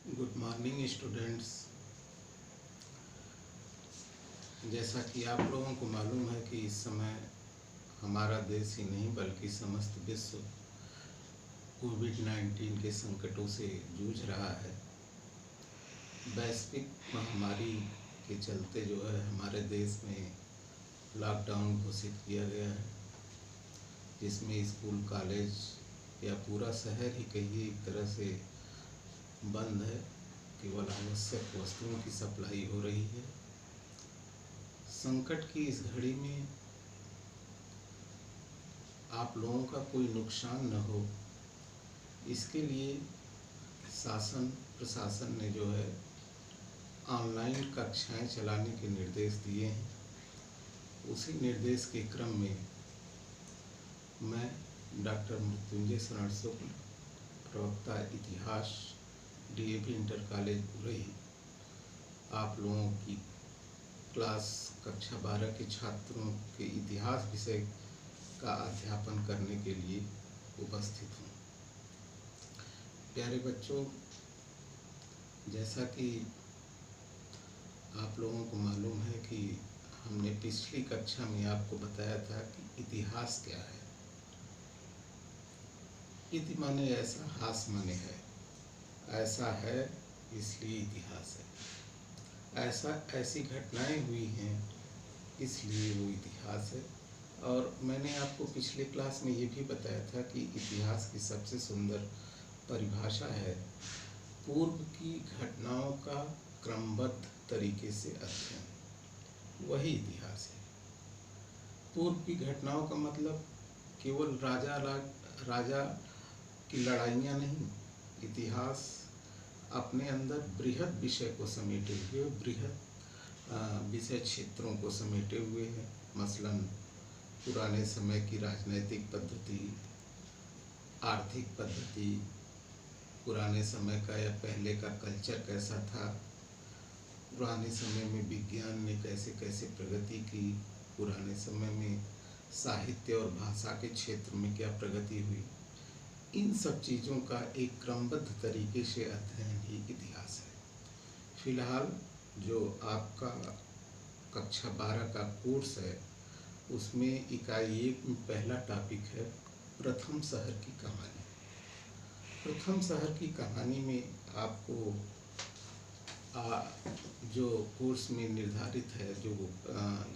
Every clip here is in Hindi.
Good morning students. जैसा कि आप लोगों को मालूम है कि इस समय हमारा देश ही नहीं बल्कि समस्त विश्व कोविड-19 के संकटों से जूझ रहा है। वैश्विक महामारी के चलते जो है हमारे देश में लॉकडाउन घोषित किया गया है, जिसमें स्कूल कॉलेज या पूरा शहर ही कहिए एक तरह से बंद है। केवल आवश्यक वस्तुओं की सप्लाई हो रही है। संकट की इस घड़ी में आप लोगों का कोई नुकसान न हो, इसके लिए शासन प्रशासन ने जो है ऑनलाइन कक्षाएं चलाने के निर्देश दिए हैं। उसी निर्देश के क्रम में मैं डॉक्टर मृत्युंजय शरण शुक्ल, प्रवक्ता इतिहास, डीएवी इंटर कॉलेज उरई, आप लोगों की क्लास कक्षा 12 के छात्रों के इतिहास विषय का अध्यापन करने के लिए उपस्थित हूँ। प्यारे बच्चों, जैसा कि आप लोगों को मालूम है कि हमने पिछली कक्षा में आपको बताया था कि इतिहास क्या है। इति माने ऐसा, हास माने है, ऐसा है इसलिए इतिहास है। ऐसा ऐसी घटनाएं हुई हैं इसलिए वो इतिहास है। और मैंने आपको पिछले क्लास में ये भी बताया था कि इतिहास की सबसे सुंदर परिभाषा है पूर्व की घटनाओं का क्रमबद्ध तरीके से अध्ययन, वही इतिहास है। पूर्व की घटनाओं का मतलब केवल राजा की लड़ाइयाँ नहीं। इतिहास अपने अंदर बृहद विषय को समेटे हुए, बृहद विषय क्षेत्रों को समेटे हुए है। मसलन पुराने समय की राजनैतिक पद्धति, आर्थिक पद्धति, पुराने समय का या पहले का कल्चर कैसा था, पुराने समय में विज्ञान ने कैसे कैसे प्रगति की, पुराने समय में साहित्य और भाषा के क्षेत्र में क्या प्रगति हुई। इन सब चीज़ों का एक क्रमबद्ध तरीके से अध्ययन ही इतिहास है। फिलहाल जो आपका कक्षा 12 का कोर्स है उसमें इकाई 1 में पहला टॉपिक है प्रथम शहर की कहानी। प्रथम शहर की कहानी में आपको जो कोर्स में निर्धारित है, जो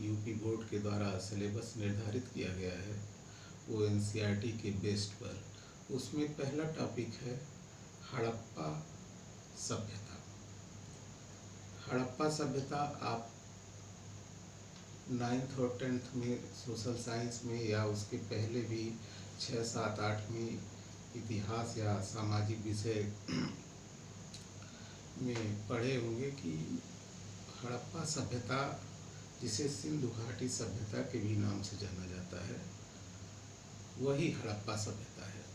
यूपी बोर्ड के द्वारा सिलेबस निर्धारित किया गया है वो एनसीईआरटी के बेस्ड पर, उसमें पहला टॉपिक है हड़प्पा सभ्यता। हड़प्पा सभ्यता आप 9th और 10th में सोशल साइंस में या उसके पहले भी 6, 7, 8 में इतिहास या सामाजिक विषय में पढ़े होंगे कि हड़प्पा सभ्यता, जिसे सिंधु घाटी सभ्यता के भी नाम से जाना जाता है, वही हड़प्पा सभ्यता है।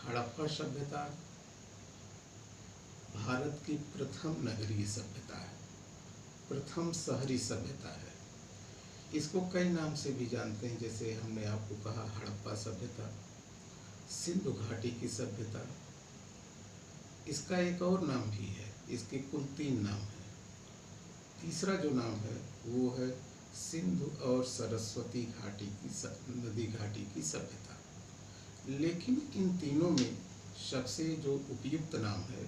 हड़प्पा सभ्यता भारत की प्रथम नगरीय सभ्यता है, प्रथम शहरी सभ्यता है। इसको कई नाम से भी जानते हैं, जैसे हमने आपको कहा हड़प्पा सभ्यता, सिंधु घाटी की सभ्यता। इसका एक और नाम भी है, इसके कुल 3 नाम हैं। तीसरा जो नाम है वो है सिंधु और सरस्वती घाटी की नदी घाटी की सभ्यता। लेकिन इन तीनों में सबसे जो उपयुक्त नाम है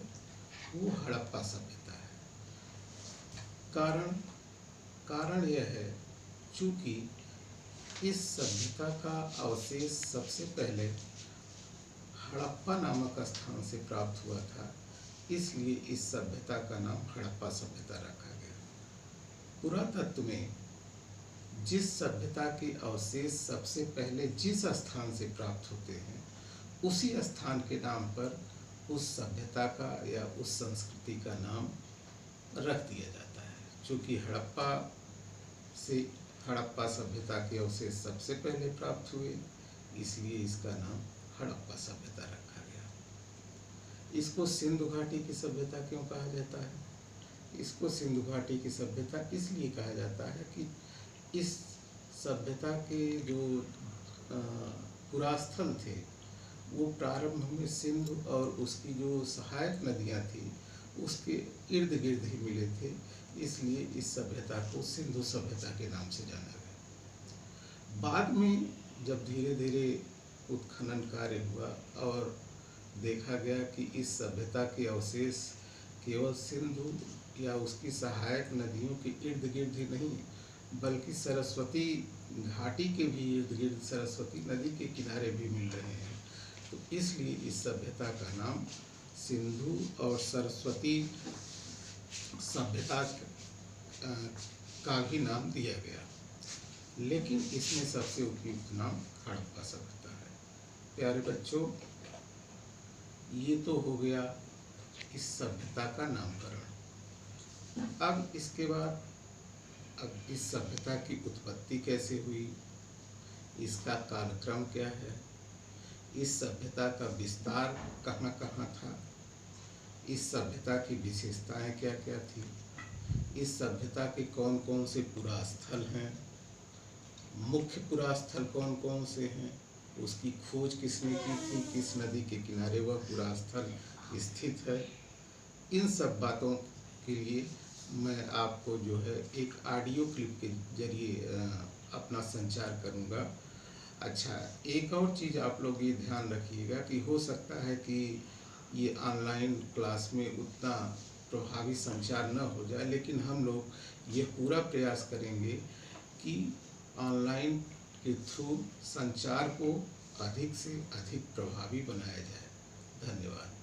वो हड़प्पा सभ्यता है। कारण यह है चूँकि इस सभ्यता का अवशेष सबसे पहले हड़प्पा नामक स्थान से प्राप्त हुआ था, इसलिए इस सभ्यता का नाम हड़प्पा सभ्यता रखा गया। पुरातत्व में जिस सभ्यता के अवशेष सबसे पहले जिस स्थान से प्राप्त होते हैं, उसी स्थान के नाम पर उस सभ्यता का या उस संस्कृति का नाम रख दिया जाता है। चूँकि हड़प्पा सभ्यता के अवशेष सबसे पहले प्राप्त हुए, इसलिए इसका नाम हड़प्पा सभ्यता रखा गया। इसको सिंधु घाटी की सभ्यता क्यों कहा जाता है? इसको सिंधु घाटी की सभ्यता इसलिए कहा जाता है कि इस सभ्यता के जो पुरास्थल थे वो प्रारंभ में सिंधु और उसकी जो सहायक नदियाँ थी उसके इर्द गिर्द ही मिले थे, इसलिए इस सभ्यता को सिंधु सभ्यता के नाम से जाना गया। बाद में जब धीरे धीरे उत्खनन कार्य हुआ और देखा गया कि इस सभ्यता के अवशेष केवल सिंधु या उसकी सहायक नदियों के इर्द गिर्द ही नहीं, बल्कि सरस्वती घाटी के भी इर्द गिर्द, सरस्वती नदी के किनारे भी मिल रहे हैं, तो इसलिए इस सभ्यता का नाम सिंधु और सरस्वती सभ्यता का भी नाम दिया गया। लेकिन इसमें सबसे उपयुक्त नाम हड़प्पा सभ्यता है। प्यारे बच्चों, ये तो हो गया इस सभ्यता का नामकरण। अब इसके बाद अब इस सभ्यता की उत्पत्ति कैसे हुई, इसका कालक्रम क्या है, इस सभ्यता का विस्तार कहाँ कहाँ था, इस सभ्यता की विशेषताएं क्या क्या थी, इस सभ्यता के कौन कौन से पुरास्थल हैं, मुख्य पुरास्थल कौन कौन से हैं, उसकी खोज किसने की थी, किस नदी के किनारे वह पुरास्थल स्थित है, इन सब बातों के लिए मैं आपको जो है एक ऑडियो क्लिप के जरिए अपना संचार करूंगा। अच्छा, एक और चीज़ आप लोग ये ध्यान रखिएगा कि हो सकता है कि ये ऑनलाइन क्लास में उतना प्रभावी संचार न हो जाए, लेकिन हम लोग ये पूरा प्रयास करेंगे कि ऑनलाइन के थ्रू संचार को अधिक से अधिक प्रभावी बनाया जाए। धन्यवाद।